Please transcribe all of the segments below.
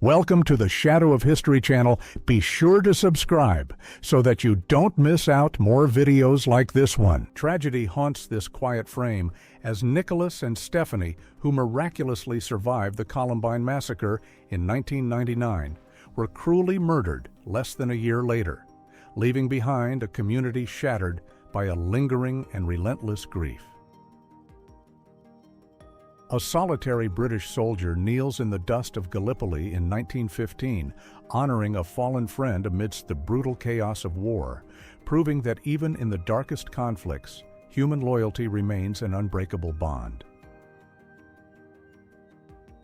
Welcome to the Shadow of History channel. Be sure to subscribe so that you don't miss out more videos like this one. Tragedy haunts this quiet frame as Nicholas and Stephanie, who miraculously survived the Columbine massacre in 1999, were cruelly murdered less than a year later, leaving behind a community shattered by a lingering and relentless grief. A solitary British soldier kneels in the dust of Gallipoli in 1915, honoring a fallen friend amidst the brutal chaos of war, proving that even in the darkest conflicts, human loyalty remains an unbreakable bond.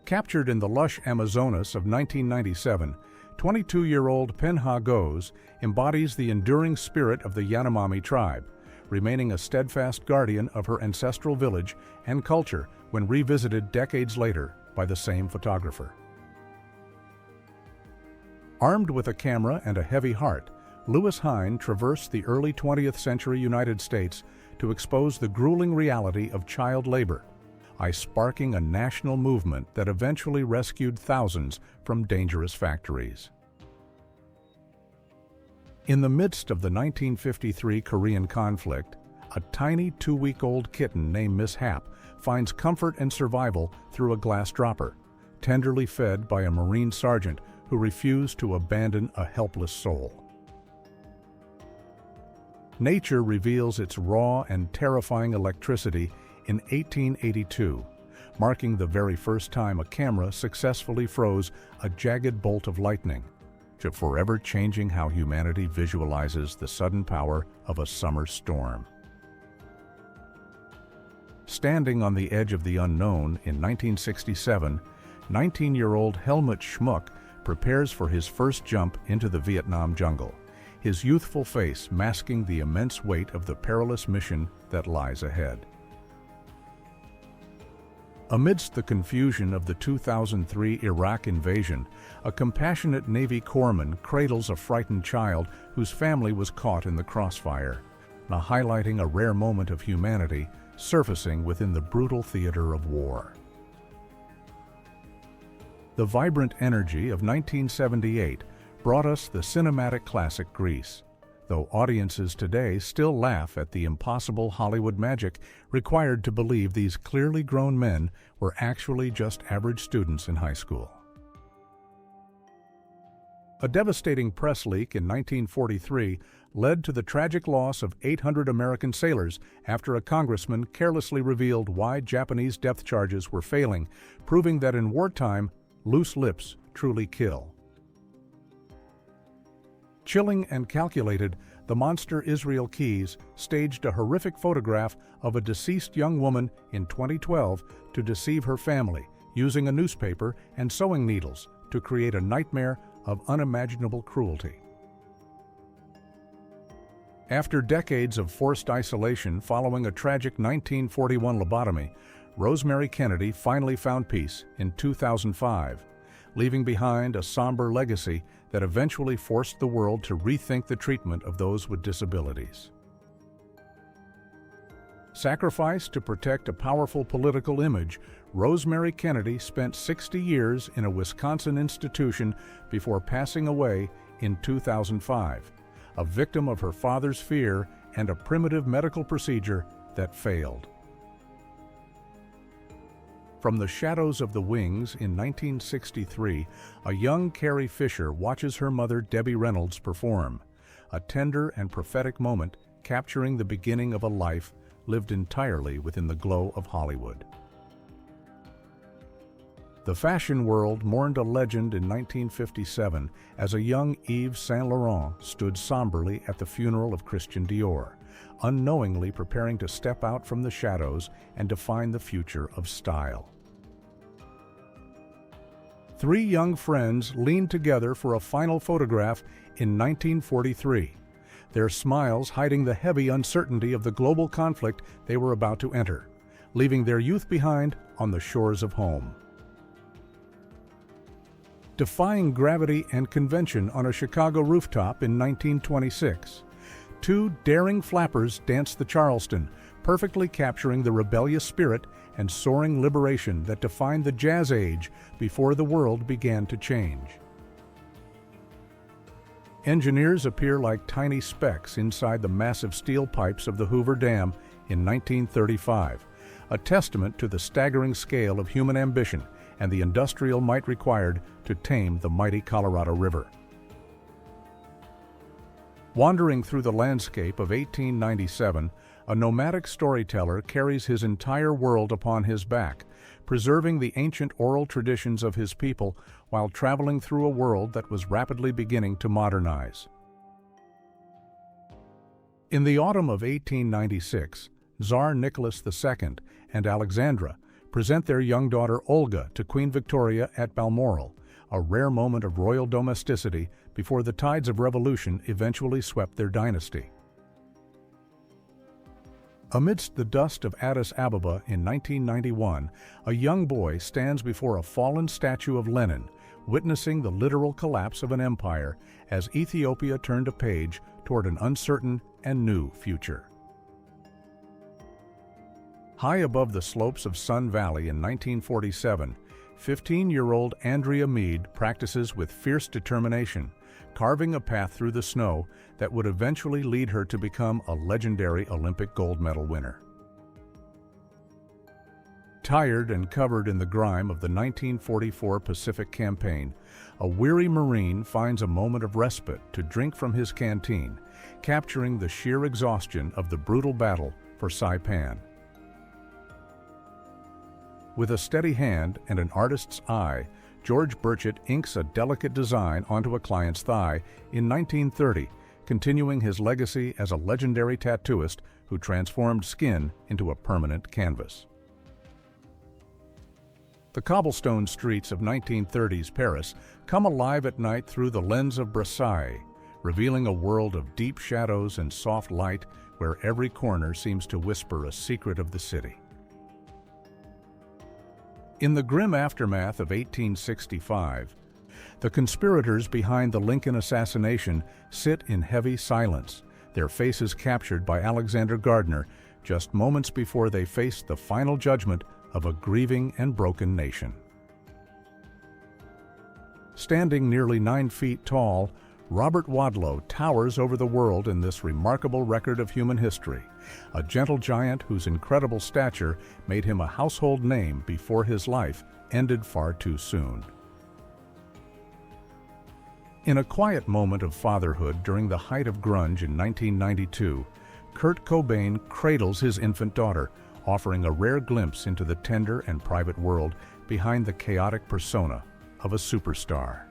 Captured in the lush Amazonas of 1997, 22-year-old Penha Goes embodies the enduring spirit of the Yanomami tribe, remaining a steadfast guardian of her ancestral village and culture when revisited decades later by the same photographer. Armed with a camera and a heavy heart, Lewis Hine traversed the early 20th century United States to expose the grueling reality of child labor, sparking a national movement that eventually rescued thousands from dangerous factories. In the midst of the 1953 Korean conflict, a tiny 2-week-old kitten named Miss Hap finds comfort and survival through a glass dropper, tenderly fed by a Marine sergeant who refused to abandon a helpless soul. Nature reveals its raw and terrifying electricity in 1882, marking the very first time a camera successfully froze a jagged bolt of lightning, forever changing how humanity visualizes the sudden power of a summer storm. Standing on the edge of the unknown in 1967, 19-year-old Helmut Schmuck prepares for his first jump into the Vietnam jungle, his youthful face masking the immense weight of the perilous mission that lies ahead. Amidst the confusion of the 2003 Iraq invasion, a compassionate Navy corpsman cradles a frightened child whose family was caught in the crossfire, highlighting a rare moment of humanity surfacing within the brutal theater of war. The vibrant energy of 1978 brought us the cinematic classic Grease, though audiences today still laugh at the impossible Hollywood magic required to believe these clearly grown men were actually just average students in high school. A devastating press leak in 1943 led to the tragic loss of 800 American sailors after a congressman carelessly revealed why Japanese depth charges were failing, proving that in wartime, loose lips truly kill. Chilling and calculated, the monster Israel Keyes staged a horrific photograph of a deceased young woman in 2012 to deceive her family, using a newspaper and sewing needles to create a nightmare of unimaginable cruelty. After decades of forced isolation following a tragic 1941 lobotomy, Rosemary Kennedy finally found peace in 2005, leaving behind a somber legacy that eventually forced the world to rethink the treatment of those with disabilities. Sacrificed to protect a powerful political image, Rosemary Kennedy spent 60 years in a Wisconsin institution before passing away in 2005, a victim of her father's fear and a primitive medical procedure that failed. From the shadows of the wings in 1963, a young Carrie Fisher watches her mother Debbie Reynolds perform, a tender and prophetic moment capturing the beginning of a life lived entirely within the glow of Hollywood. The fashion world mourned a legend in 1957 as a young Yves Saint Laurent stood somberly at the funeral of Christian Dior, unknowingly preparing to step out from the shadows and define the future of style. Three young friends leaned together for a final photograph in 1943, their smiles hiding the heavy uncertainty of the global conflict they were about to enter, leaving their youth behind on the shores of home. Defying gravity and convention on a Chicago rooftop in 1926, two daring flappers danced the Charleston, perfectly capturing the rebellious spirit and soaring liberation that defined the Jazz Age before the world began to change. Engineers appear like tiny specks inside the massive steel pipes of the Hoover Dam in 1935, a testament to the staggering scale of human ambition and the industrial might required to tame the mighty Colorado River. Wandering through the landscape of 1897, a nomadic storyteller carries his entire world upon his back, preserving the ancient oral traditions of his people while traveling through a world that was rapidly beginning to modernize. In the autumn of 1896, Tsar Nicholas II and Alexandra present their young daughter Olga to Queen Victoria at Balmoral, a rare moment of royal domesticity before the tides of revolution eventually swept their dynasty. Amidst the dust of Addis Ababa in 1991, a young boy stands before a fallen statue of Lenin, witnessing the literal collapse of an empire as Ethiopia turned a page toward an uncertain and new future. High above the slopes of Sun Valley in 1947, 15-year-old Andrea Mead practices with fierce determination, carving a path through the snow that would eventually lead her to become a legendary Olympic gold medal winner. Tired and covered in the grime of the 1944 Pacific Campaign, a weary Marine finds a moment of respite to drink from his canteen, capturing the sheer exhaustion of the brutal battle for Saipan. With a steady hand and an artist's eye, George Burchett inks a delicate design onto a client's thigh in 1930, continuing his legacy as a legendary tattooist who transformed skin into a permanent canvas. The cobblestone streets of 1930s Paris come alive at night through the lens of Versailles, revealing a world of deep shadows and soft light where every corner seems to whisper a secret of the city. In the grim aftermath of 1865, the conspirators behind the Lincoln assassination sit in heavy silence, their faces captured by Alexander Gardner just moments before they face the final judgment of a grieving and broken nation. Standing nearly 9 feet tall, Robert Wadlow towers over the world in this remarkable record of human history, a gentle giant whose incredible stature made him a household name before his life ended far too soon. In a quiet moment of fatherhood during the height of grunge in 1992, Kurt Cobain cradles his infant daughter, offering a rare glimpse into the tender and private world behind the chaotic persona of a superstar.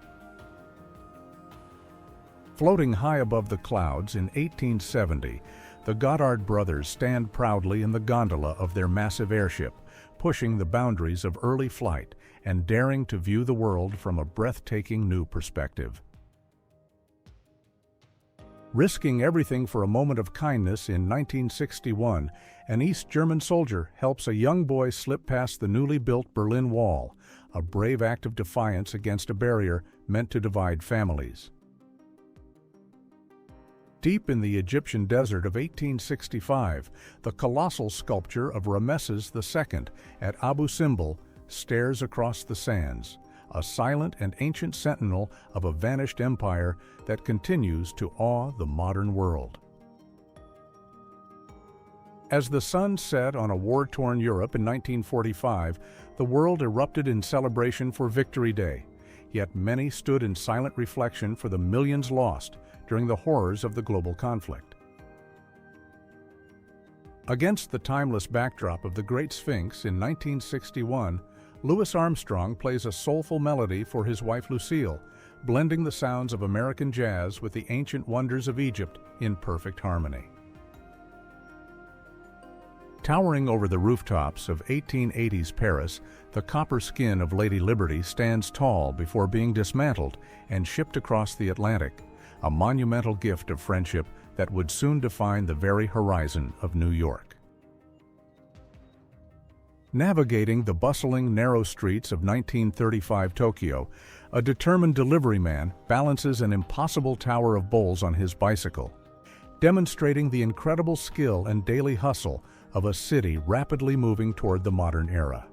Floating high above the clouds in 1870, the Goddard brothers stand proudly in the gondola of their massive airship, pushing the boundaries of early flight and daring to view the world from a breathtaking new perspective. Risking everything for a moment of kindness in 1961, an East German soldier helps a young boy slip past the newly built Berlin Wall, a brave act of defiance against a barrier meant to divide families. Deep in the Egyptian desert of 1865, the colossal sculpture of Rameses II at Abu Simbel stares across the sands, a silent and ancient sentinel of a vanished empire that continues to awe the modern world. As the sun set on a war-torn Europe in 1945, the world erupted in celebration for Victory Day, yet many stood in silent reflection for the millions lost during the horrors of the global conflict. Against the timeless backdrop of the Great Sphinx in 1961, Louis Armstrong plays a soulful melody for his wife Lucille, blending the sounds of American jazz with the ancient wonders of Egypt in perfect harmony. Towering over the rooftops of 1880s Paris, the copper skin of Lady Liberty stands tall before being dismantled and shipped across the Atlantic, a monumental gift of friendship that would soon define the very horizon of New York. Navigating the bustling, narrow streets of 1935 Tokyo, a determined delivery man balances an impossible tower of bowls on his bicycle. Demonstrating the incredible skill and daily hustle of a city rapidly moving toward the modern era.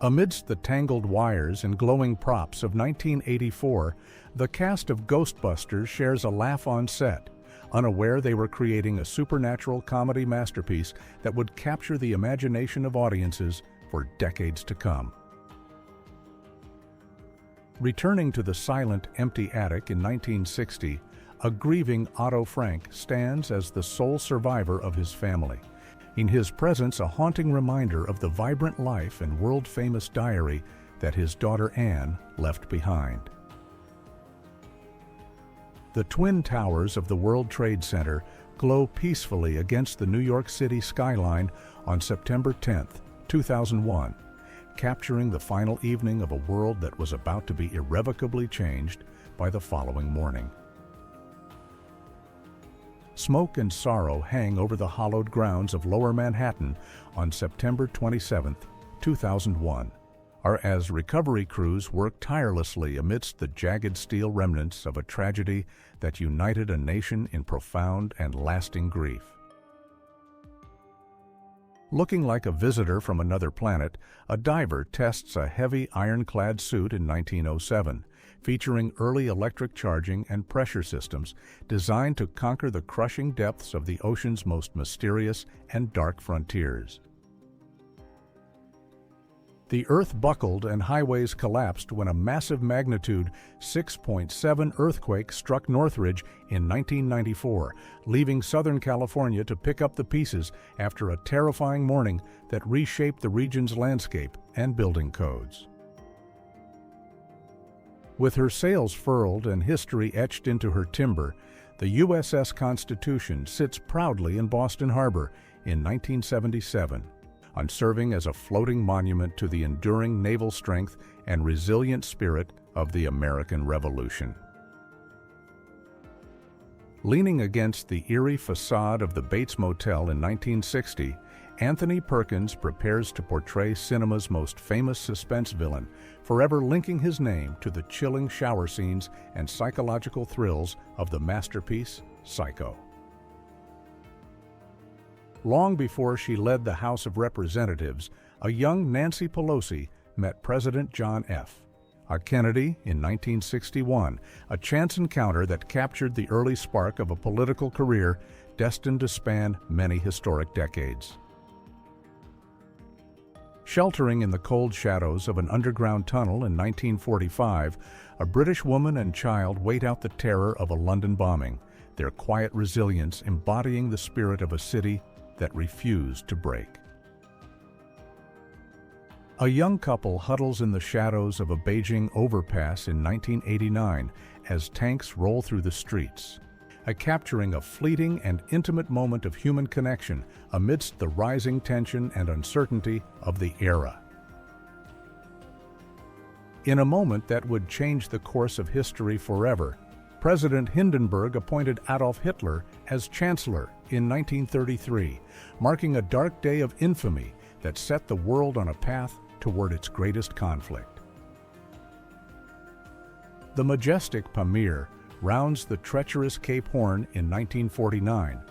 Amidst the tangled wires and glowing props of 1984, the cast of Ghostbusters shares a laugh on set, unaware they were creating a supernatural comedy masterpiece that would capture the imagination of audiences for decades to come. Returning to the silent, empty attic in 1960, a grieving Otto Frank stands as the sole survivor of his family. In his presence, a haunting reminder of the vibrant life and world-famous diary that his daughter Anne left behind. The Twin Towers of the World Trade Center glow peacefully against the New York City skyline on September 10, 2001, capturing the final evening of a world that was about to be irrevocably changed by the following morning. Smoke and sorrow hang over the hallowed grounds of Lower Manhattan on September 27, 2001, as recovery crews work tirelessly amidst the jagged steel remnants of a tragedy that united a nation in profound and lasting grief. Looking like a visitor from another planet, a diver tests a heavy ironclad suit in 1907, featuring early electric charging and pressure systems designed to conquer the crushing depths of the ocean's most mysterious and dark frontiers. The Earth buckled and highways collapsed when a massive magnitude 6.7 earthquake struck Northridge in 1994, leaving Southern California to pick up the pieces after a terrifying morning that reshaped the region's landscape and building codes. With her sails furled and history etched into her timber, the USS Constitution sits proudly in Boston Harbor in 1977, serving as a floating monument to the enduring naval strength and resilient spirit of the American Revolution. Leaning against the eerie facade of the Bates Motel in 1960, Anthony Perkins prepares to portray cinema's most famous suspense villain, forever linking his name to the chilling shower scenes and psychological thrills of the masterpiece Psycho. Long before she led the House of Representatives, a young Nancy Pelosi met President John F. Kennedy in 1961, a chance encounter that captured the early spark of a political career destined to span many historic decades. Sheltering in the cold shadows of an underground tunnel in 1945, a British woman and child wait out the terror of a London bombing, their quiet resilience embodying the spirit of a city that refused to break. A young couple huddles in the shadows of a Beijing overpass in 1989 as tanks roll through the streets, capturing a fleeting and intimate moment of human connection amidst the rising tension and uncertainty of the era. In a moment that would change the course of history forever, President Hindenburg appointed Adolf Hitler as Chancellor in 1933, marking a dark day of infamy that set the world on a path toward its greatest conflict. The majestic Pamir rounds the treacherous Cape Horn in 1949,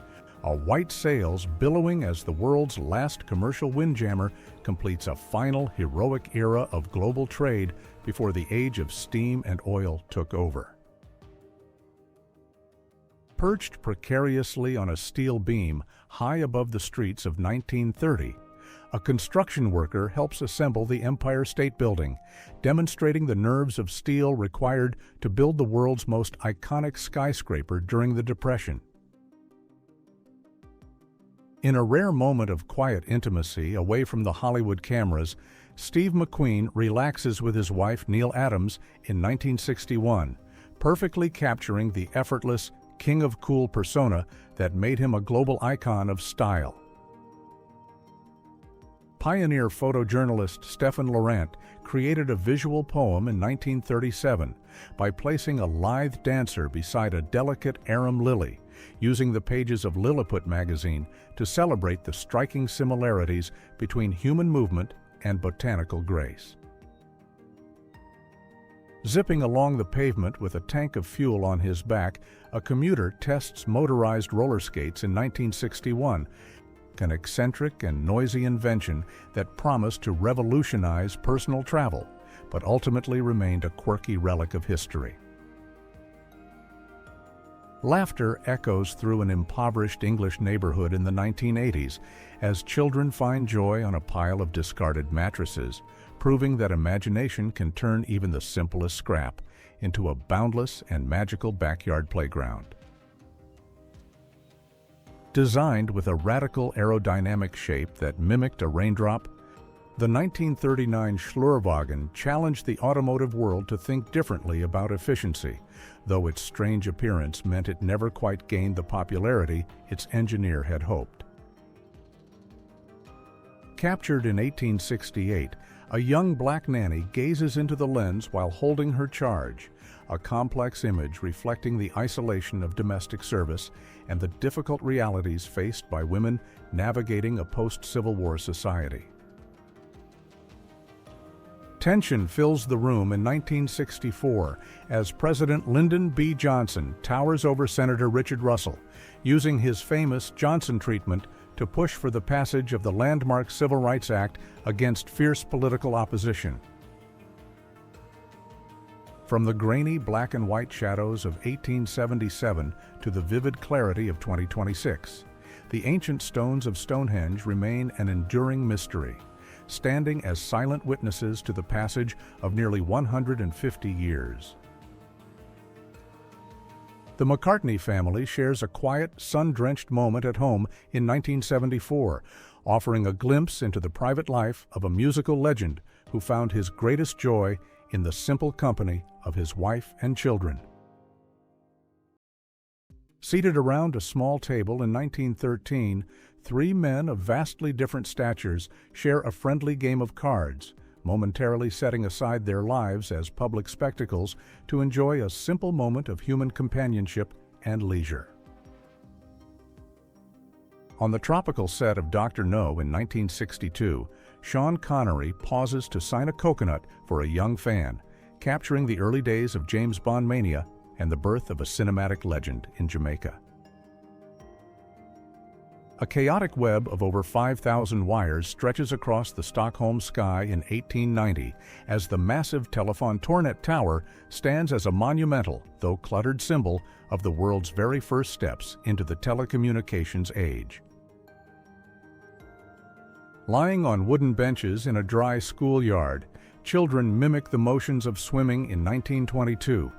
white sails billowing as the world's last commercial windjammer completes a final heroic era of global trade before the age of steam and oil took over. Perched precariously on a steel beam high above the streets of 1930, a construction worker helps assemble the Empire State Building, demonstrating the nerves of steel required to build the world's most iconic skyscraper during the Depression. In a rare moment of quiet intimacy away from the Hollywood cameras, Steve McQueen relaxes with his wife Neil Adams in 1961, perfectly capturing the effortless, king of cool persona that made him a global icon of style. Pioneer photojournalist Stephen Laurent created a visual poem in 1937 by placing a lithe dancer beside a delicate arum lily, using the pages of Lilliput magazine to celebrate the striking similarities between human movement and botanical grace. Zipping along the pavement with a tank of fuel on his back, a commuter tests motorized roller skates in 1961, an eccentric and noisy invention that promised to revolutionize personal travel, but ultimately remained a quirky relic of history. Laughter echoes through an impoverished English neighborhood in the 1980s as children find joy on a pile of discarded mattresses, proving that imagination can turn even the simplest scrap into a boundless and magical backyard playground. Designed with a radical aerodynamic shape that mimicked a raindrop, the 1939 Schlurwagen challenged the automotive world to think differently about efficiency, though its strange appearance meant it never quite gained the popularity its engineer had hoped. Captured in 1868, a young black nanny gazes into the lens while holding her charge, a complex image reflecting the isolation of domestic service and the difficult realities faced by women navigating a post-Civil War society. Tension fills the room in 1964 as President Lyndon B. Johnson towers over Senator Richard Russell, using his famous Johnson treatment to push for the passage of the landmark Civil Rights Act against fierce political opposition. From the grainy black and white shadows of 1877 to the vivid clarity of 2026, the ancient stones of Stonehenge remain an enduring mystery, standing as silent witnesses to the passage of nearly 150 years. The McCartney family shares a quiet, sun-drenched moment at home in 1974, offering a glimpse into the private life of a musical legend who found his greatest joy in the simple company of his wife and children. Seated around a small table in 1913, three men of vastly different statures share a friendly game of cards, momentarily setting aside their lives as public spectacles to enjoy a simple moment of human companionship and leisure. On the tropical set of Dr. No in 1962, Sean Connery pauses to sign a coconut for a young fan, capturing the early days of James Bond mania and the birth of a cinematic legend in Jamaica. A chaotic web of over 5,000 wires stretches across the Stockholm sky in 1890 as the massive Telefon Tornet Tower stands as a monumental, though cluttered symbol of the world's very first steps into the telecommunications age. Lying on wooden benches in a dry schoolyard, children mimic the motions of swimming in 1922,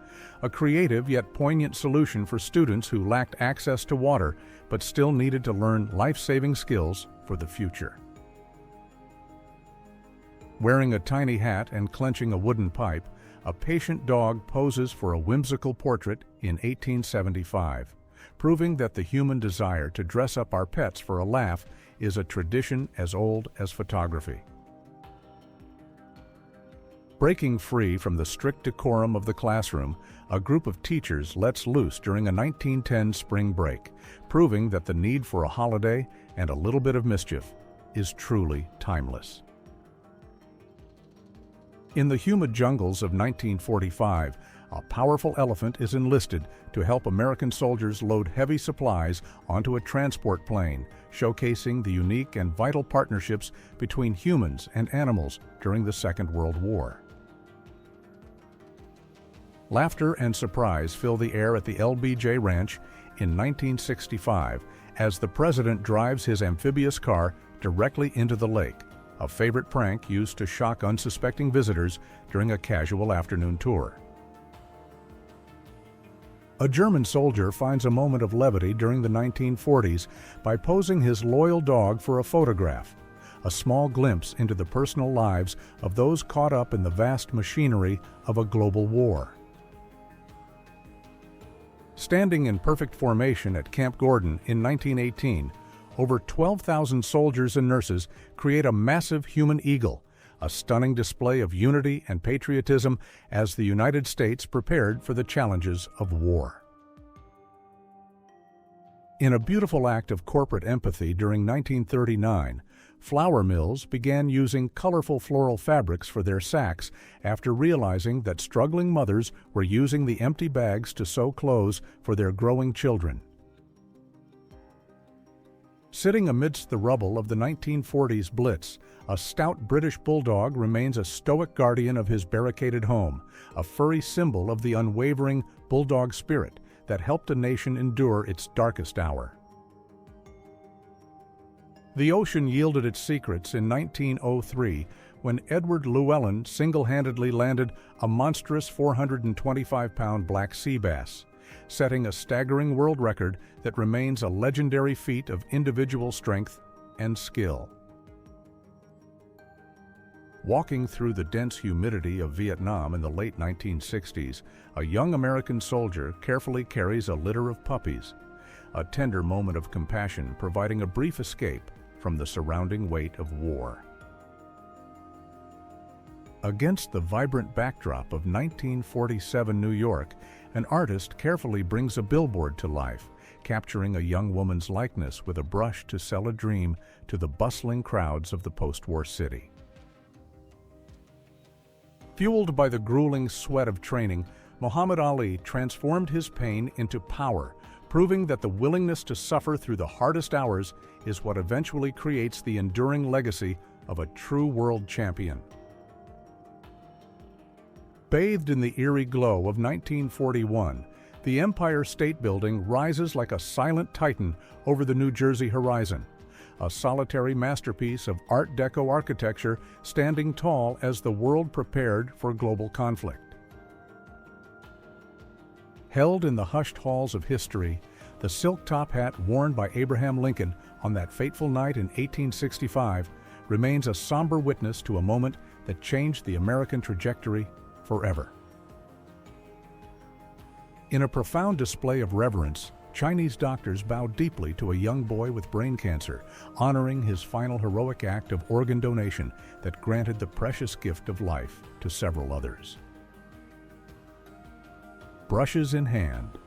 a creative yet poignant solution for students who lacked access to water but still needed to learn life-saving skills for the future. Wearing a tiny hat and clenching a wooden pipe, a patient dog poses for a whimsical portrait in 1875, proving that the human desire to dress up our pets for a laugh is a tradition as old as photography. Breaking free from the strict decorum of the classroom, a group of teachers lets loose during a 1910 spring break, proving that the need for a holiday and a little bit of mischief is truly timeless. In the humid jungles of 1945, a powerful elephant is enlisted to help American soldiers load heavy supplies onto a transport plane, showcasing the unique and vital partnerships between humans and animals during the Second World War. Laughter and surprise fill the air at the LBJ Ranch in 1965 as the president drives his amphibious car directly into the lake, a favorite prank used to shock unsuspecting visitors during a casual afternoon tour. A German soldier finds a moment of levity during the 1940s by posing his loyal dog for a photograph, a small glimpse into the personal lives of those caught up in the vast machinery of a global war. Standing in perfect formation at Camp Gordon in 1918, over 12,000 soldiers and nurses create a massive human eagle, a stunning display of unity and patriotism as the United States prepared for the challenges of war. In a beautiful act of corporate empathy during 1939, Flour mills began using colorful floral fabrics for their sacks after realizing that struggling mothers were using the empty bags to sew clothes for their growing children. Sitting amidst the rubble of the 1940s Blitz, a stout British bulldog remains a stoic guardian of his barricaded home, a furry symbol of the unwavering bulldog spirit that helped a nation endure its darkest hour. The ocean yielded its secrets in 1903 when Edward Llewellyn single-handedly landed a monstrous 425-pound black sea bass, setting a staggering world record that remains a legendary feat of individual strength and skill. Walking through the dense humidity of Vietnam in the late 1960s, a young American soldier carefully carries a litter of puppies, a tender moment of compassion providing a brief escape from the surrounding weight of war. Against the vibrant backdrop of 1947 New York, an artist carefully brings a billboard to life, capturing a young woman's likeness with a brush to sell a dream to the bustling crowds of the post-war city. Fueled by the grueling sweat of training, Muhammad Ali transformed his pain into power, proving that the willingness to suffer through the hardest hours is what eventually creates the enduring legacy of a true world champion. Bathed in the eerie glow of 1941, the Empire State Building rises like a silent titan over the New Jersey horizon, a solitary masterpiece of Art Deco architecture standing tall as the world prepared for global conflict. Held in the hushed halls of history, the silk top hat worn by Abraham Lincoln on that fateful night in 1865 remains a somber witness to a moment that changed the American trajectory forever. In a profound display of reverence, Chinese doctors bow deeply to a young boy with brain cancer, honoring his final heroic act of organ donation that granted the precious gift of life to several others. Brushes in hand,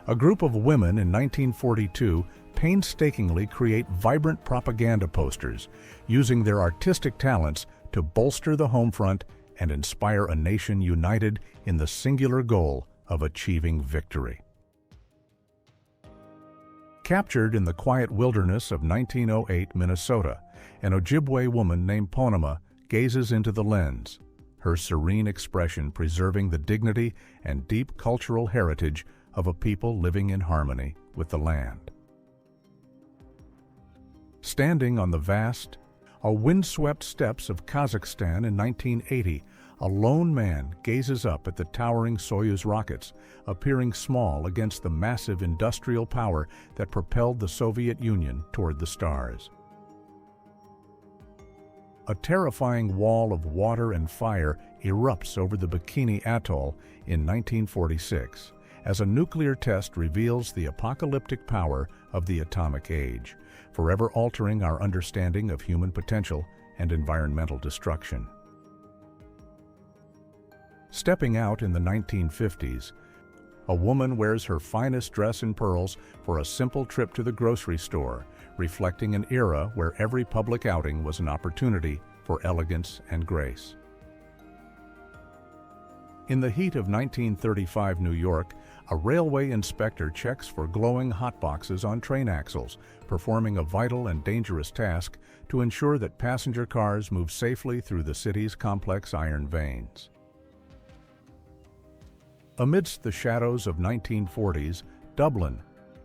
a group of women in 1942 painstakingly create vibrant propaganda posters, using their artistic talents to bolster the home front and inspire a nation united in the singular goal of achieving victory. Captured in the quiet wilderness of 1908 Minnesota, an Ojibwe woman named Ponema gazes into the lens, her serene expression preserving the dignity and deep cultural heritage of a people living in harmony with the land. Standing on the vast, windswept steppes of Kazakhstan in 1980, a lone man gazes up at the towering Soyuz rockets, appearing small against the massive industrial power that propelled the Soviet Union toward the stars. A terrifying wall of water and fire erupts over the Bikini Atoll in 1946, as a nuclear test reveals the apocalyptic power of the atomic age, forever altering our understanding of human potential and environmental destruction. Stepping out in the 1950s, a woman wears her finest dress in pearls for a simple trip to the grocery store, reflecting an era where every public outing was an opportunity for elegance and grace. In the heat of 1935 New York, a railway inspector checks for glowing hotboxes on train axles, performing a vital and dangerous task to ensure that passenger cars move safely through the city's complex iron veins. Amidst the shadows of 1940s, Dublin,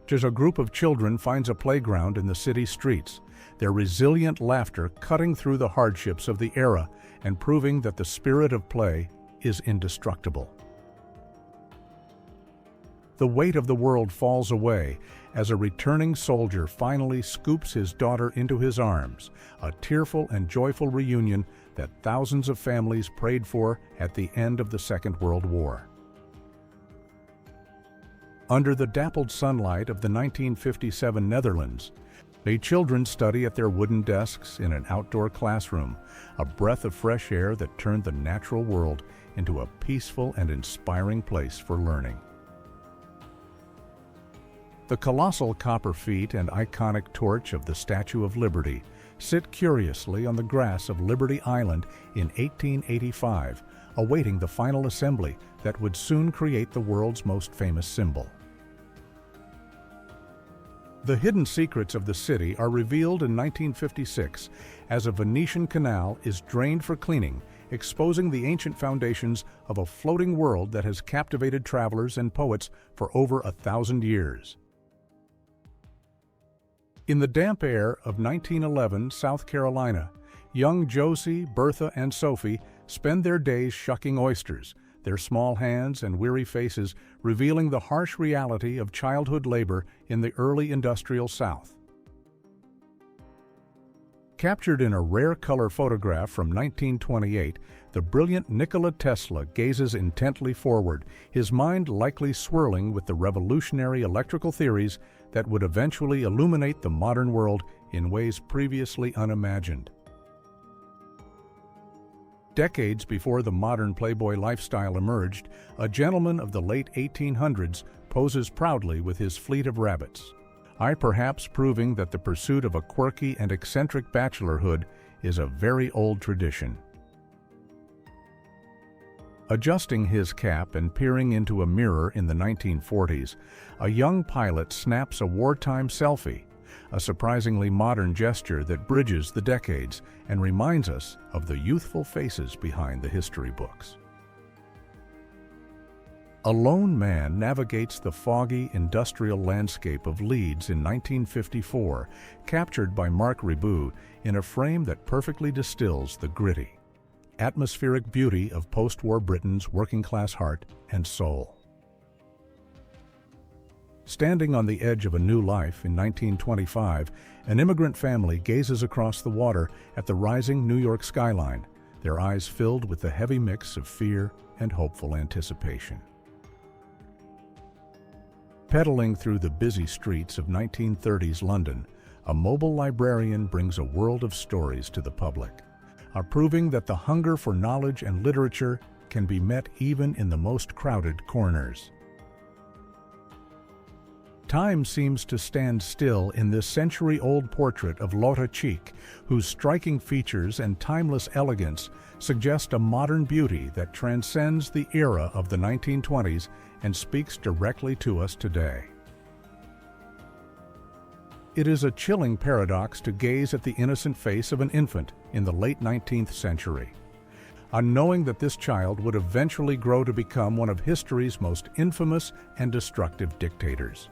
as a group of children finds a playground in the city streets, their resilient laughter cutting through the hardships of the era and proving that the spirit of play is indestructible. The weight of the world falls away as a returning soldier finally scoops his daughter into his arms, a tearful and joyful reunion that thousands of families prayed for at the end of the Second World War. Under the dappled sunlight of the 1957 Netherlands, children study at their wooden desks in an outdoor classroom, a breath of fresh air that turned the natural world into a peaceful and inspiring place for learning. The colossal copper feet and iconic torch of the Statue of Liberty sit curiously on the grass of Liberty Island in 1885, awaiting the final assembly that would soon create the world's most famous symbol. The hidden secrets of the city are revealed in 1956 as a Venetian canal is drained for cleaning, exposing the ancient foundations of a floating world that has captivated travelers and poets for over 1,000 years. In the damp air of 1911 South Carolina, young Josie, Bertha, and Sophie spend their days shucking oysters, their small hands and weary faces revealing the harsh reality of childhood labor in the early industrial South. Captured in a rare color photograph from 1928, the brilliant Nikola Tesla gazes intently forward, his mind likely swirling with the revolutionary electrical theories that would eventually illuminate the modern world in ways previously unimagined. Decades before the modern Playboy lifestyle emerged, a gentleman of the late 1800s poses proudly with his fleet of rabbits, perhaps proving that the pursuit of a quirky and eccentric bachelorhood is a very old tradition. Adjusting his cap and peering into a mirror in the 1940s, a young pilot snaps a wartime selfie, a surprisingly modern gesture that bridges the decades and reminds us of the youthful faces behind the history books. A lone man navigates the foggy industrial landscape of Leeds in 1954, captured by Mark Ribot in a frame that perfectly distills the gritty, atmospheric beauty of post-war Britain's working-class heart and soul. Standing on the edge of a new life in 1925, an immigrant family gazes across the water at the rising New York skyline, their eyes filled with the heavy mix of fear and hopeful anticipation. Pedaling through the busy streets of 1930s London, a mobile librarian brings a world of stories to the public, proving that the hunger for knowledge and literature can be met even in the most crowded corners. Time seems to stand still in this century-old portrait of Lotte Cheek, whose striking features and timeless elegance suggest a modern beauty that transcends the era of the 1920s and speaks directly to us today. It is a chilling paradox to gaze at the innocent face of an infant in the late 19th century, unknowing that this child would eventually grow to become one of history's most infamous and destructive dictators.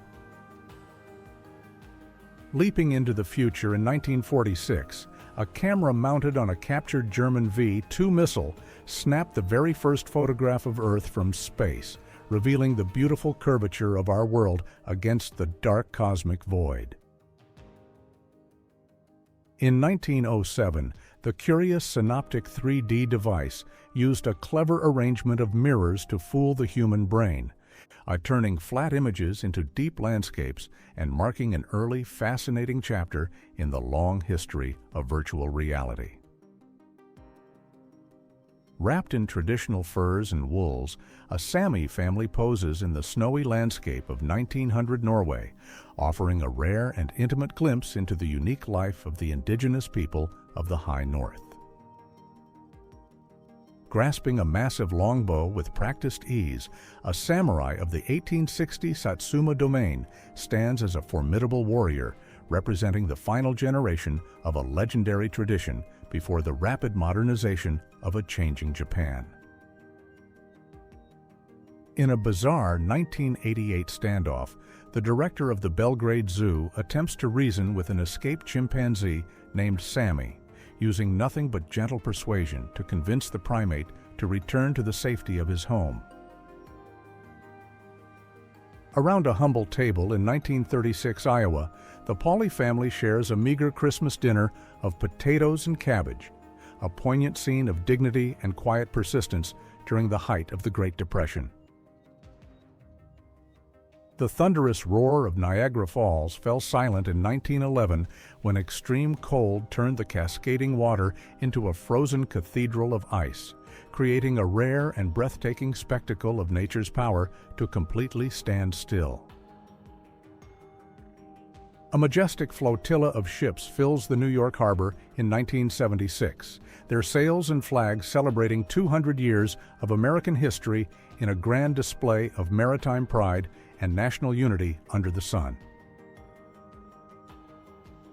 Leaping into the future in 1946, a camera mounted on a captured German V-2 missile snapped the very first photograph of Earth from space, revealing the beautiful curvature of our world against the dark cosmic void. In 1907, the curious synoptic 3D device used a clever arrangement of mirrors to fool the human brain, turning flat images into deep landscapes and marking an early, fascinating chapter in the long history of virtual reality. Wrapped in traditional furs and wools, a Sami family poses in the snowy landscape of 1900 Norway, offering a rare and intimate glimpse into the unique life of the indigenous people of the High North. Grasping a massive longbow with practiced ease, a samurai of the 1860 Satsuma domain stands as a formidable warrior, representing the final generation of a legendary tradition before the rapid modernization of a changing Japan. In a bizarre 1988 standoff, the director of the Belgrade Zoo attempts to reason with an escaped chimpanzee named Sammy, using nothing but gentle persuasion to convince the primate to return to the safety of his home. Around a humble table in 1936 Iowa, the Pauley family shares a meager Christmas dinner of potatoes and cabbage, a poignant scene of dignity and quiet persistence during the height of the Great Depression. The thunderous roar of Niagara Falls fell silent in 1911 when extreme cold turned the cascading water into a frozen cathedral of ice, creating a rare and breathtaking spectacle of nature's power to completely stand still. A majestic flotilla of ships fills the New York harbor in 1976, their sails and flags celebrating 200 years of American history in a grand display of maritime pride and national unity under the sun.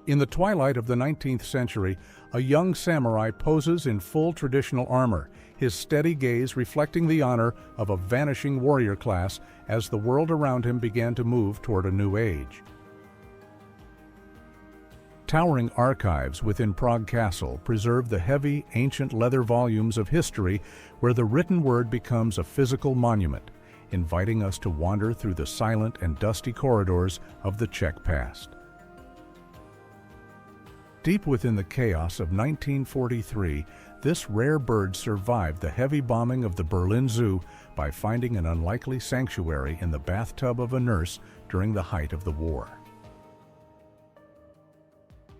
In the twilight of the 19th century, a young samurai poses in full traditional armor, his steady gaze reflecting the honor of a vanishing warrior class as the world around him began to move toward a new age. Towering archives within Prague Castle preserve the heavy, ancient leather volumes of history where the written word becomes a physical monument, inviting us to wander through the silent and dusty corridors of the Czech past. Deep within the chaos of 1943, this rare bird survived the heavy bombing of the Berlin Zoo by finding an unlikely sanctuary in the bathtub of a nurse during the height of the war.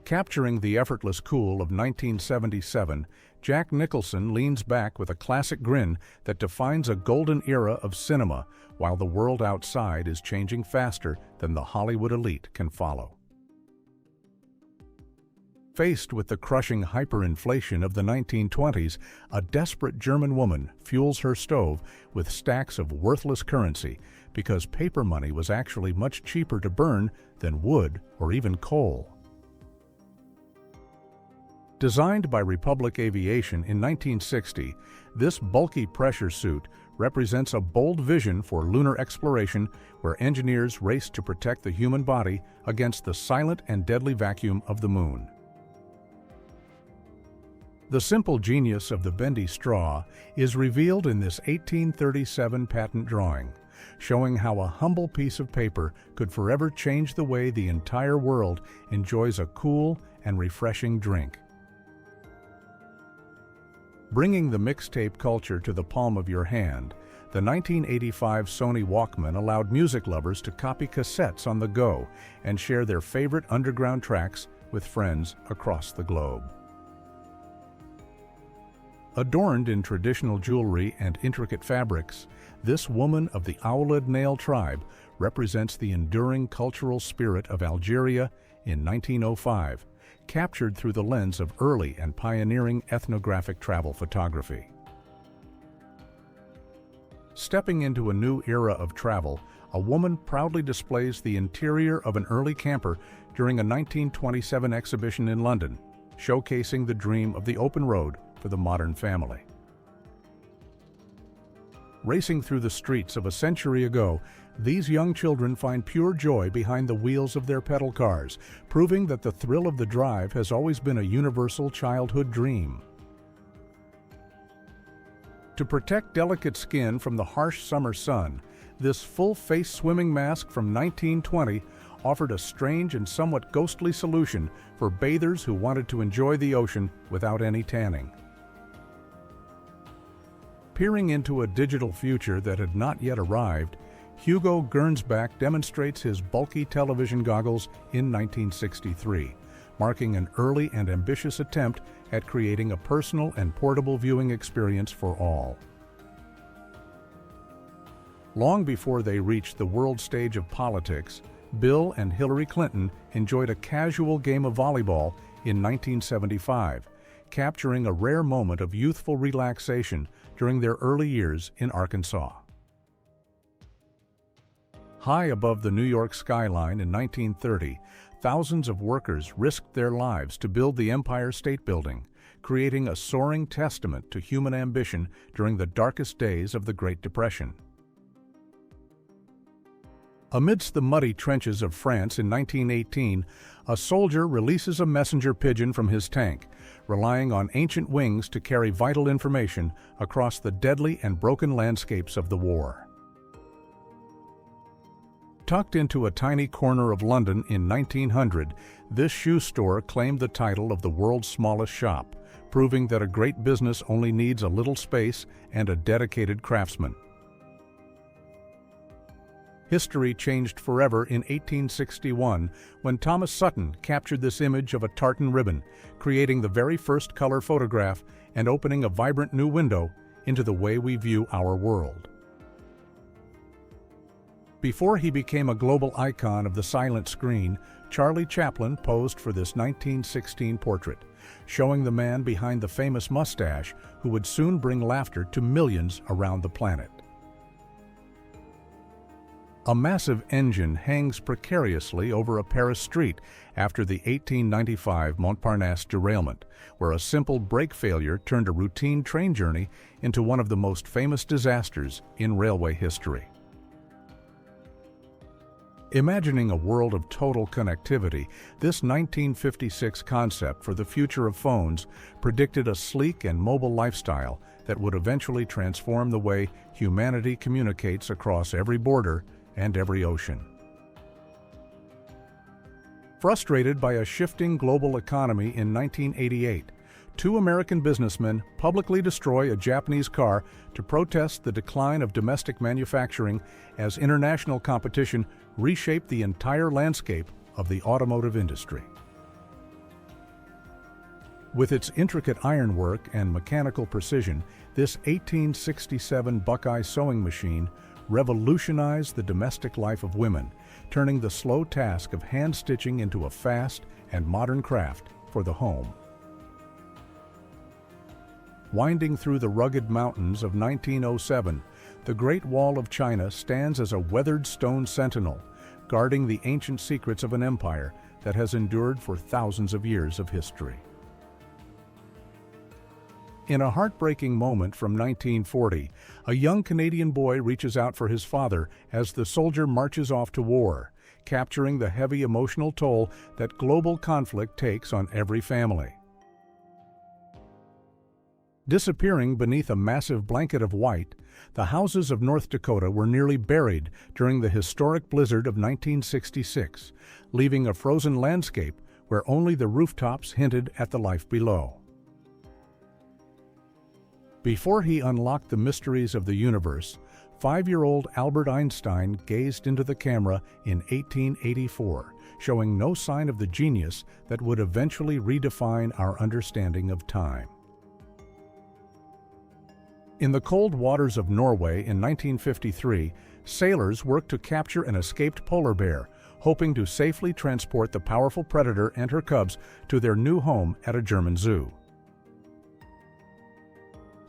Capturing the effortless cool of 1977, Jack Nicholson leans back with a classic grin that defines a golden era of cinema, while the world outside is changing faster than the Hollywood elite can follow. Faced with the crushing hyperinflation of the 1920s, a desperate German woman fuels her stove with stacks of worthless currency because paper money was actually much cheaper to burn than wood or even coal. Designed by Republic Aviation in 1960, this bulky pressure suit represents a bold vision for lunar exploration where engineers race to protect the human body against the silent and deadly vacuum of the moon. The simple genius of the bendy straw is revealed in this 1837 patent drawing, showing how a humble piece of paper could forever change the way the entire world enjoys a cool and refreshing drink. Bringing the mixtape culture to the palm of your hand, the 1985 Sony Walkman allowed music lovers to copy cassettes on the go and share their favorite underground tracks with friends across the globe. Adorned in traditional jewelry and intricate fabrics, this woman of the Ouled Nail tribe represents the enduring cultural spirit of Algeria in 1905, captured through the lens of early and pioneering ethnographic travel photography. Stepping into a new era of travel, a woman proudly displays the interior of an early camper during a 1927 exhibition in London, showcasing the dream of the open road for the modern family. Racing through the streets of a century ago, these young children find pure joy behind the wheels of their pedal cars, proving that the thrill of the drive has always been a universal childhood dream. To protect delicate skin from the harsh summer sun, this full-face swimming mask from 1920 offered a strange and somewhat ghostly solution for bathers who wanted to enjoy the ocean without any tanning. Peering into a digital future that had not yet arrived, Hugo Gernsback demonstrates his bulky television goggles in 1963, marking an early and ambitious attempt at creating a personal and portable viewing experience for all. Long before they reached the world stage of politics, Bill and Hillary Clinton enjoyed a casual game of volleyball in 1975, capturing a rare moment of youthful relaxation during their early years in Arkansas. High above the New York skyline in 1930, thousands of workers risked their lives to build the Empire State Building, creating a soaring testament to human ambition during the darkest days of the Great Depression. Amidst the muddy trenches of France in 1918, a soldier releases a messenger pigeon from his tank, relying on ancient wings to carry vital information across the deadly and broken landscapes of the war. Tucked into a tiny corner of London in 1900, this shoe store claimed the title of the world's smallest shop, proving that a great business only needs a little space and a dedicated craftsman. History changed forever in 1861 when Thomas Sutton captured this image of a tartan ribbon, creating the very first color photograph and opening a vibrant new window into the way we view our world. Before he became a global icon of the silent screen, Charlie Chaplin posed for this 1916 portrait, showing the man behind the famous mustache who would soon bring laughter to millions around the planet. A massive engine hangs precariously over a Paris street after the 1895 Montparnasse derailment, where a simple brake failure turned a routine train journey into one of the most famous disasters in railway history. Imagining a world of total connectivity, this 1956 concept for the future of phones predicted a sleek and mobile lifestyle that would eventually transform the way humanity communicates across every border and every ocean. Frustrated by a shifting global economy in 1988, two American businessmen publicly destroy a Japanese car to protest the decline of domestic manufacturing as international competition reshaped the entire landscape of the automotive industry. With its intricate ironwork and mechanical precision, this 1867 Buckeye sewing machine revolutionized the domestic life of women, turning the slow task of hand-stitching into a fast and modern craft for the home. Winding through the rugged mountains of 1907, the Great Wall of China stands as a weathered stone sentinel, guarding the ancient secrets of an empire that has endured for thousands of years of history. In a heartbreaking moment from 1940, a young Canadian boy reaches out for his father as the soldier marches off to war, capturing the heavy emotional toll that global conflict takes on every family. Disappearing beneath a massive blanket of white, the houses of North Dakota were nearly buried during the historic blizzard of 1966, leaving a frozen landscape where only the rooftops hinted at the life below. Before he unlocked the mysteries of the universe, 5-year-old Albert Einstein gazed into the camera in 1884, showing no sign of the genius that would eventually redefine our understanding of time. In the cold waters of Norway in 1953, sailors worked to capture an escaped polar bear, hoping to safely transport the powerful predator and her cubs to their new home at a German zoo.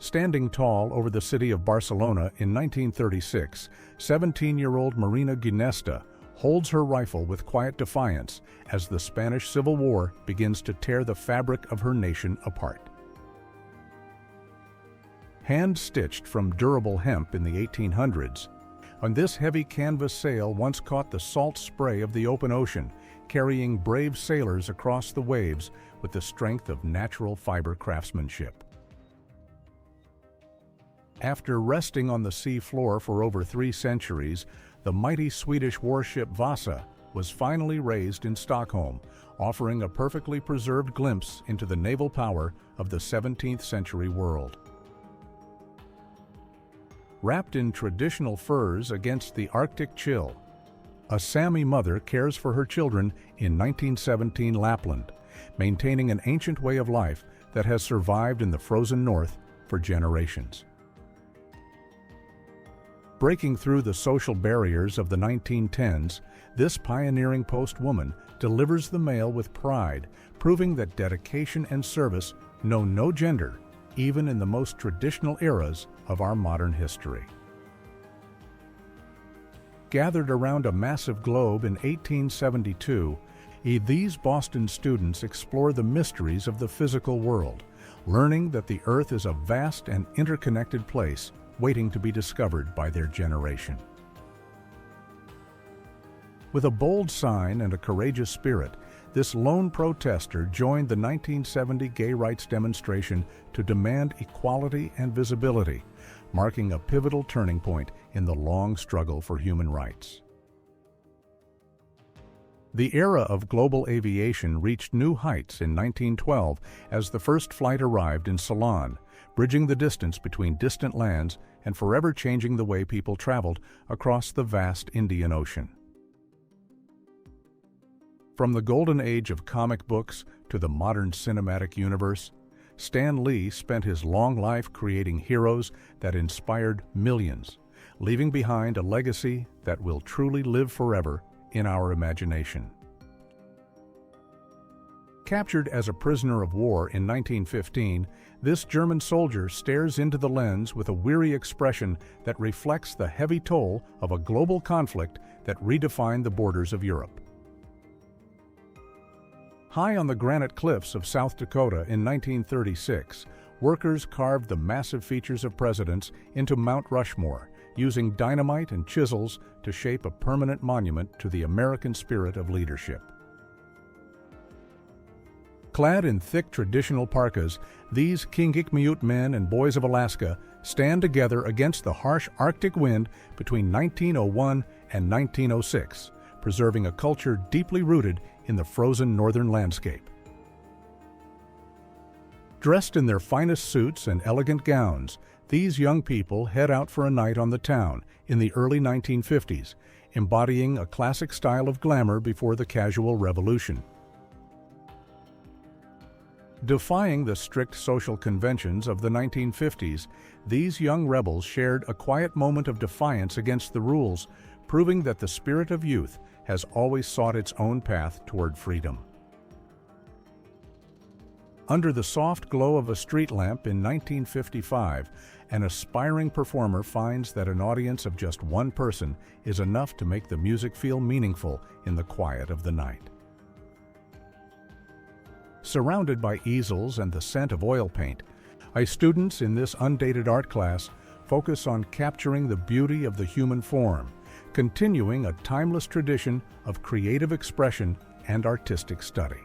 Standing tall over the city of Barcelona in 1936, 17-year-old Marina Ginesta holds her rifle with quiet defiance as the Spanish Civil War begins to tear the fabric of her nation apart. Hand-stitched from durable hemp in the 1800s, on this heavy canvas sail once caught the salt spray of the open ocean, carrying brave sailors across the waves with the strength of natural fiber craftsmanship. After resting on the sea floor for over 3 centuries, the mighty Swedish warship Vasa was finally raised in Stockholm, offering a perfectly preserved glimpse into the naval power of the 17th century world. Wrapped in traditional furs against the Arctic chill, a Sami mother cares for her children in 1917 Lapland, maintaining an ancient way of life that has survived in the frozen north for generations. Breaking through the social barriers of the 1910s, this pioneering postwoman delivers the mail with pride, proving that dedication and service know no gender, even in the most traditional eras of our modern history. Gathered around a massive globe in 1872, these Boston students explore the mysteries of the physical world, learning that the Earth is a vast and interconnected place waiting to be discovered by their generation. With a bold sign and a courageous spirit, this lone protester joined the 1970 gay rights demonstration to demand equality and visibility, marking a pivotal turning point in the long struggle for human rights. The era of global aviation reached new heights in 1912 as the first flight arrived in Ceylon, bridging the distance between distant lands and forever changing the way people traveled across the vast Indian Ocean. From the golden age of comic books to the modern cinematic universe, Stan Lee spent his long life creating heroes that inspired millions, leaving behind a legacy that will truly live forever in our imagination. Captured as a prisoner of war in 1915, this German soldier stares into the lens with a weary expression that reflects the heavy toll of a global conflict that redefined the borders of Europe. High on the granite cliffs of South Dakota in 1936, workers carved the massive features of presidents into Mount Rushmore, using dynamite and chisels to shape a permanent monument to the American spirit of leadership. Clad in thick traditional parkas, these Kingikmiyut men and boys of Alaska stand together against the harsh Arctic wind between 1901 and 1906, preserving a culture deeply rooted in the frozen northern landscape. Dressed in their finest suits and elegant gowns, these young people head out for a night on the town in the early 1950s, embodying a classic style of glamour before the casual revolution. Defying the strict social conventions of the 1950s, these young rebels shared a quiet moment of defiance against the rules, proving that the spirit of youth has always sought its own path toward freedom. Under the soft glow of a street lamp in 1955, an aspiring performer finds that an audience of just one person is enough to make the music feel meaningful in the quiet of the night. Surrounded by easels and the scent of oil paint, students in this undated art class focus on capturing the beauty of the human form, continuing a timeless tradition of creative expression and artistic study.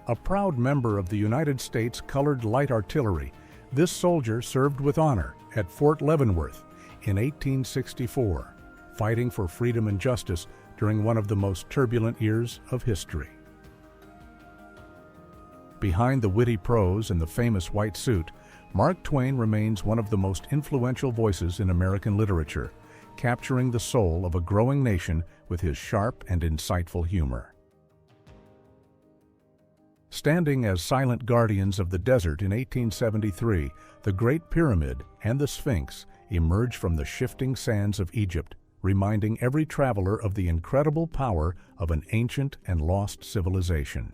A proud member of the United States Colored Light Artillery, this soldier served with honor at Fort Leavenworth in 1864, fighting for freedom and justice during one of the most turbulent years of history. Behind the witty prose and the famous white suit, Mark Twain remains one of the most influential voices in American literature, capturing the soul of a growing nation with his sharp and insightful humor. Standing as silent guardians of the desert in 1873, the Great Pyramid and the Sphinx emerge from the shifting sands of Egypt, reminding every traveler of the incredible power of an ancient and lost civilization.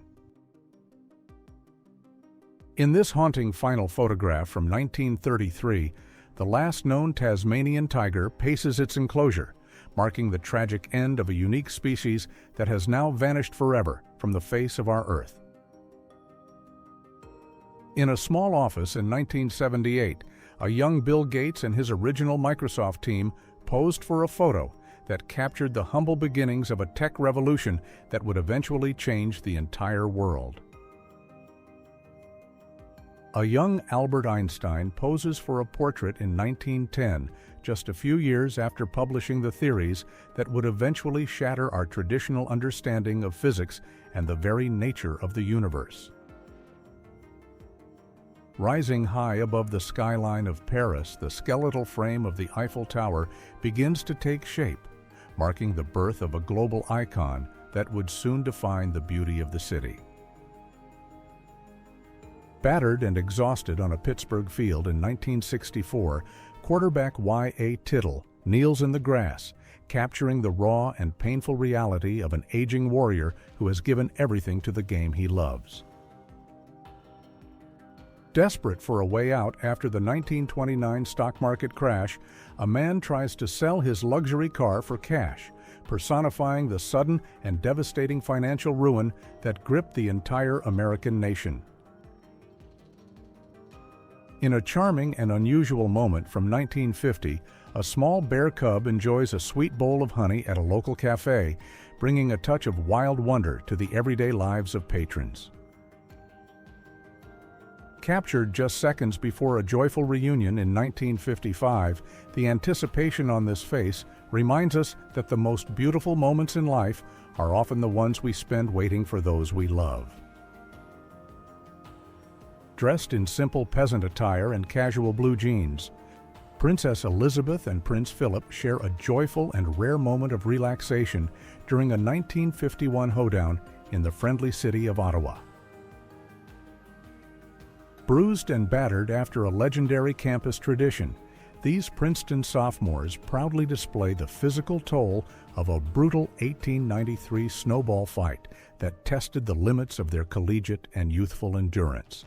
In this haunting final photograph from 1933, the last known Tasmanian tiger paces its enclosure, marking the tragic end of a unique species that has now vanished forever from the face of our Earth. In a small office in 1978, a young Bill Gates and his original Microsoft team posed for a photo that captured the humble beginnings of a tech revolution that would eventually change the entire world. A young Albert Einstein poses for a portrait in 1910, just a few years after publishing the theories that would eventually shatter our traditional understanding of physics and the very nature of the universe. Rising high above the skyline of Paris, the skeletal frame of the Eiffel Tower begins to take shape, marking the birth of a global icon that would soon define the beauty of the city. Battered and exhausted on a Pittsburgh field in 1964, quarterback Y.A. Tittle kneels in the grass, capturing the raw and painful reality of an aging warrior who has given everything to the game he loves. Desperate for a way out after the 1929 stock market crash, a man tries to sell his luxury car for cash, personifying the sudden and devastating financial ruin that gripped the entire American nation. In a charming and unusual moment from 1950, a small bear cub enjoys a sweet bowl of honey at a local cafe, bringing a touch of wild wonder to the everyday lives of patrons. Captured just seconds before a joyful reunion in 1955, the anticipation on this face reminds us that the most beautiful moments in life are often the ones we spend waiting for those we love. Dressed in simple peasant attire and casual blue jeans, Princess Elizabeth and Prince Philip share a joyful and rare moment of relaxation during a 1951 hoedown in the friendly city of Ottawa. Bruised and battered after a legendary campus tradition, These Princeton sophomores proudly display the physical toll of a brutal 1893 snowball fight that tested the limits of their collegiate and youthful endurance.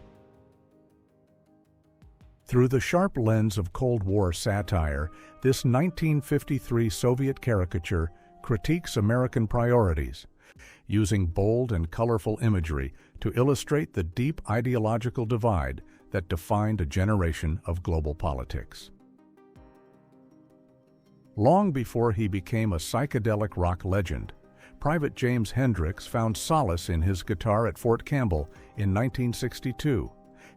Through the sharp lens of Cold War satire, this 1953 Soviet caricature critiques American priorities, using bold and colorful imagery to illustrate the deep ideological divide that defined a generation of global politics. Long before he became a psychedelic rock legend, Private James Hendricks found solace in his guitar at Fort Campbell in 1962,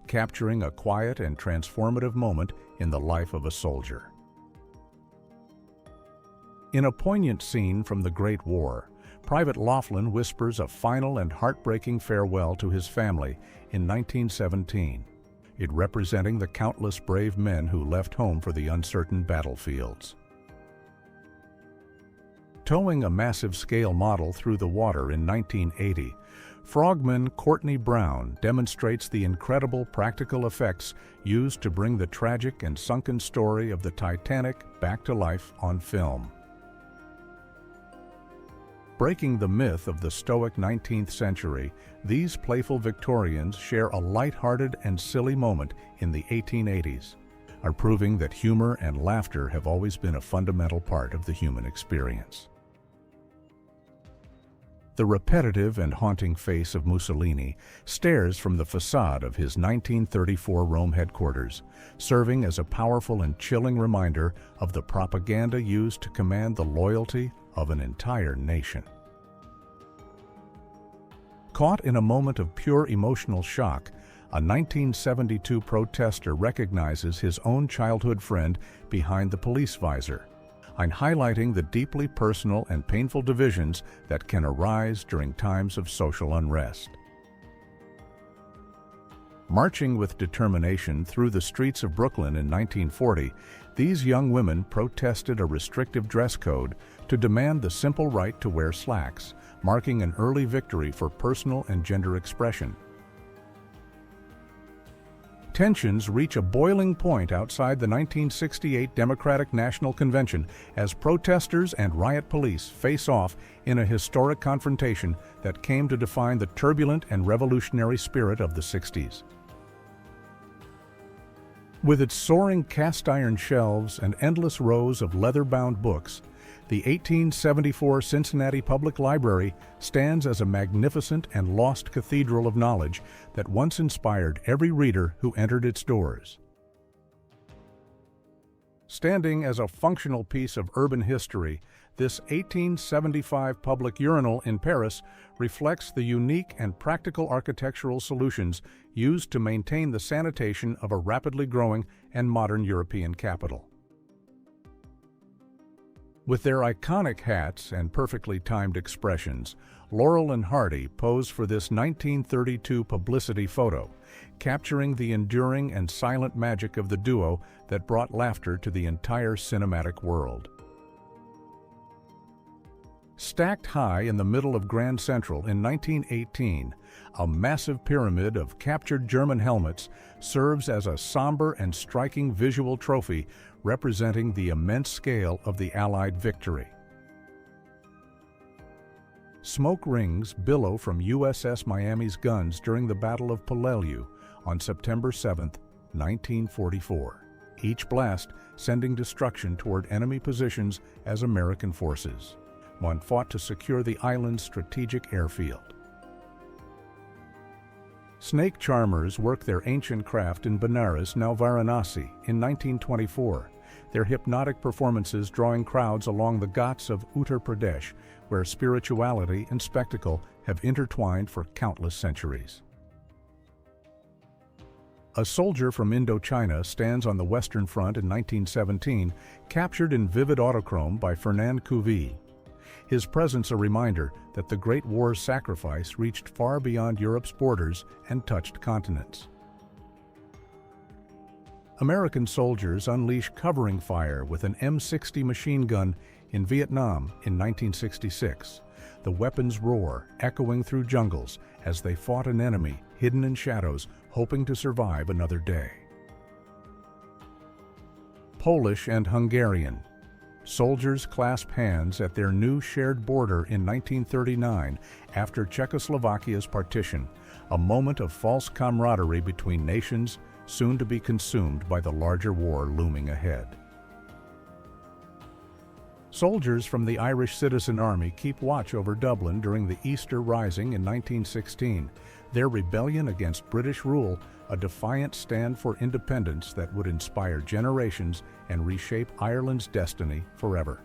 capturing a quiet and transformative moment in the life of a soldier. In a poignant scene from the Great War, Private Laughlin whispers a final and heartbreaking farewell to his family in 1917, it representing the countless brave men who left home for the uncertain battlefields. Towing a massive scale model through the water in 1980, frogman Courtney Brown demonstrates the incredible practical effects used to bring the tragic and sunken story of the Titanic back to life on film. Breaking the myth of the stoic 19th century, these playful Victorians share a light-hearted and silly moment in the 1880s, are proving that humor and laughter have always been a fundamental part of the human experience. The repetitive and haunting face of Mussolini stares from the facade of his 1934 Rome headquarters, serving as a powerful and chilling reminder of the propaganda used to command the loyalty of an entire nation. Caught in a moment of pure emotional shock, a 1972 protester recognizes his own childhood friend behind the police visor, and highlighting the deeply personal and painful divisions that can arise during times of social unrest. Marching with determination through the streets of Brooklyn in 1940, these young women protested a restrictive dress code to demand the simple right to wear slacks, marking an early victory for personal and gender expression. Tensions reach a boiling point outside the 1968 Democratic National Convention as protesters and riot police face off in a historic confrontation that came to define the turbulent and revolutionary spirit of the 60s. With its soaring cast-iron shelves and endless rows of leather-bound books, the 1874 Cincinnati Public Library stands as a magnificent and lost cathedral of knowledge that once inspired every reader who entered its doors. Standing as a functional piece of urban history, this 1875 public urinal in Paris reflects the unique and practical architectural solutions used to maintain the sanitation of a rapidly growing and modern European capital. With their iconic hats and perfectly timed expressions, Laurel and Hardy pose for this 1932 publicity photo, capturing the enduring and silent magic of the duo that brought laughter to the entire cinematic world. Stacked high in the middle of Grand Central in 1918, a massive pyramid of captured German helmets serves as a somber and striking visual trophy representing the immense scale of the Allied victory. Smoke rings billow from USS Miami's guns during the Battle of Peleliu on September 7, 1944, each blast sending destruction toward enemy positions as American forces fought to secure the island's strategic airfield. Snake charmers work their ancient craft in Benares, now Varanasi, in 1924, their hypnotic performances drawing crowds along the Ghats of Uttar Pradesh, where spirituality and spectacle have intertwined for countless centuries. A soldier from Indochina stands on the Western Front in 1917, captured in vivid autochrome by Fernand Couvy. His presence a reminder that the Great War's sacrifice reached far beyond Europe's borders and touched continents. American soldiers unleash covering fire with an M60 machine gun in Vietnam in 1966, the weapons roar echoing through jungles as they fought an enemy hidden in shadows, hoping to survive another day. Polish and Hungarian. Soldiers clasp hands at their new shared border in 1939 after Czechoslovakia's partition, a moment of false camaraderie between nations soon to be consumed by the larger war looming ahead. Soldiers from the Irish Citizen Army keep watch over Dublin during the Easter Rising in 1916, their rebellion against British rule, a defiant stand for independence that would inspire generations and reshape Ireland's destiny forever.